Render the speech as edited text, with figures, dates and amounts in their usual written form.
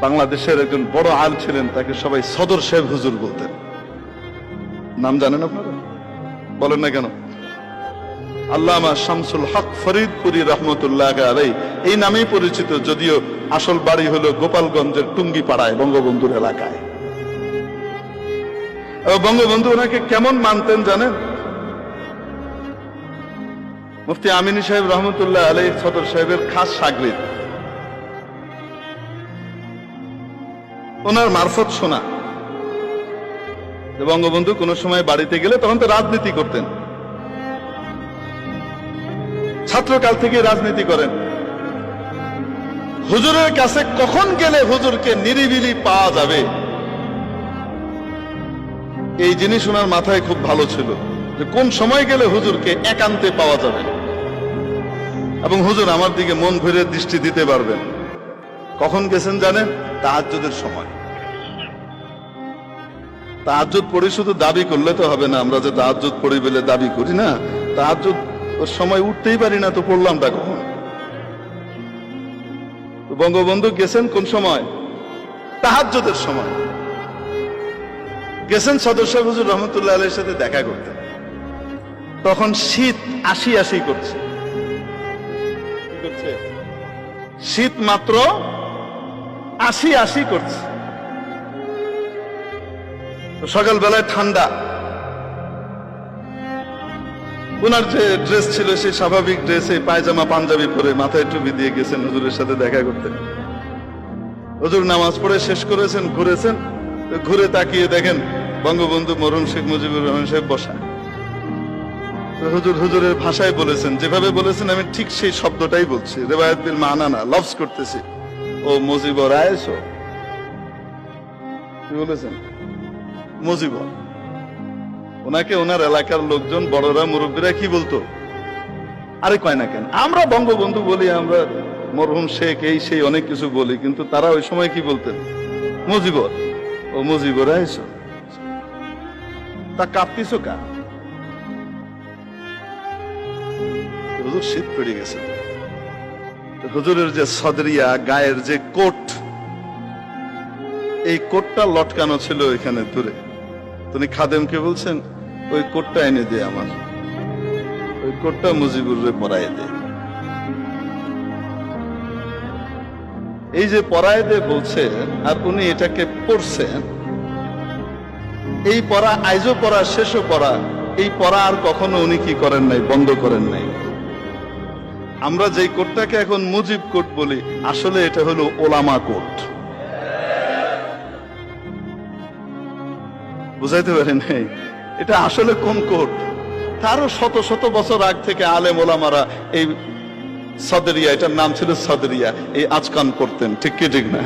বাংলাদেশের একজন বড় আলেম ছিলেন, তাকে সবাই সদর সাহেব হুজুর বলতেন। নাম জানেন আপনারা? বলেন না কেন? আল্লামা শামসুল হক ফরিদপুরি রহমতুল্লাহ আলাইহি এই নামেই পরিচিত, যদিও আসল বাড়ি হলো গোপালগঞ্জের টুঙ্গিপাড়ায়, বঙ্গবন্ধুর এলাকায়। বঙ্গবন্ধু ওনাকে কেমন মানতেন জানেন? মুফতি আমিনী সাহেব রহমতুল্লাহ আলাইহি সদর সাহেবের খাস শাগরিদ, ওনার মারফত শোনা। বঙ্গবন্ধু কোন সময় বাড়িতে গেলে তখন তো রাজনীতি করতেন, ছাত্রকাল থেকে রাজনীতি করেন। হুজুরের কাছে কখন গেলে হুজুরকে নিরিবিলি পাওয়া যাবে, এই জিনিস ওনার মাথায় খুব ভালো ছিল, যে কোন সময় গেলে হুজুরকে একান্তে পাওয়া যাবে এবং হুজুর আমার দিকে মন ভরে দৃষ্টি দিতে পারবেন। কখন গেছেন জানেন? তাহাজ্জুদের সময়। তাহাজ্জুদ পড়ি শুধু দাবি করলে তো হবে না, আমরা যে তাহাজ্জুদ পড়ি বলে দাবি করি না, তাহাজ্জুদ ওর সময় উঠতেই পারি না, তো পড়লামটা কখন? বঙ্গবন্ধু গেছেন কোন সময়? তাহাজ্জুদের সময় গেছেন সদর সাহেব হুজুর রহমতুল্লাহ আলাইহির সাথে দেখা করতে। তখন শীত আশি আশি করছে, শীত মাত্র আশি আশি করছে। সকালবেলায় ঠান্ডা, ওনার যে ড্রেস ছিল সেই স্বাভাবিক ড্রেস, এই পায়জামা পাঞ্জাবি পরে মাথায় টুপি দিয়ে গেছেন হুজুরের সাথে দেখা করতে। হুজুর নামাজ পড়ে শেষ করেছেন, ঘুরেছেন, ঘুরে তাকিয়ে দেখেন বঙ্গবন্ধু মরহুম শেখ মুজিবুর রহমান সাহেব বসা। হুজুর হুজুরের ভাষায় বলেছেন, যেভাবে বলেছেন আমি ঠিক সেই শব্দটাই বলছি, রেবায়াত বিল মানা না, লফজ করতেছি। ও মুজিবর আয়েছো, কি বলেছেন? মুজিবর। ওনাকে ওনার এলাকার লোকজন, বড়রা, মুরব্বীরা কি বলতো? আরে কয় না কেন, আমরা বঙ্গবন্ধু বলি, আমরা মরহুম শেখ এই সেই অনেক কিছু বলি, কিন্তু তারা ওই সময় কি বলতেন? মুজিবর। ও মুজিবর আয়েছো, তা কাঁপতিস কা? হুজুর শীত পড়ে গেছে। হুজুরের যে সদরিয়া, গায়ের যে কোট, এই কোটটা লটকানো ছিল এখানে দূরে। তিনি খাদেমকে বলছেন, ওই কোটটা এনে দে আমার, ওই কোটটা মুজিবুরে পরায় দে। এই যে পরায় দে বলছে, আর উনি এটাকে পড়ছেন। এই পড়া আইজও পড়া, শেষও পড়া, এই পড়া আর কখনো উনি কি করেন নাই, বন্ধ করেন নাই। আমরা যেই কোটটাকে এখন মুজিব কোট বলি, আসলে এটা হলো ওলামা কোট। বুঝাইতে পারেন? এটা আসলে কোন কোট? তারও শত শত বছর আগ থেকে আলেম ওলামারা এই সদরিয়া, এটার নাম ছিল সদরিয়া, এই আজকান করতেন। ঠিক কি ঠিক না?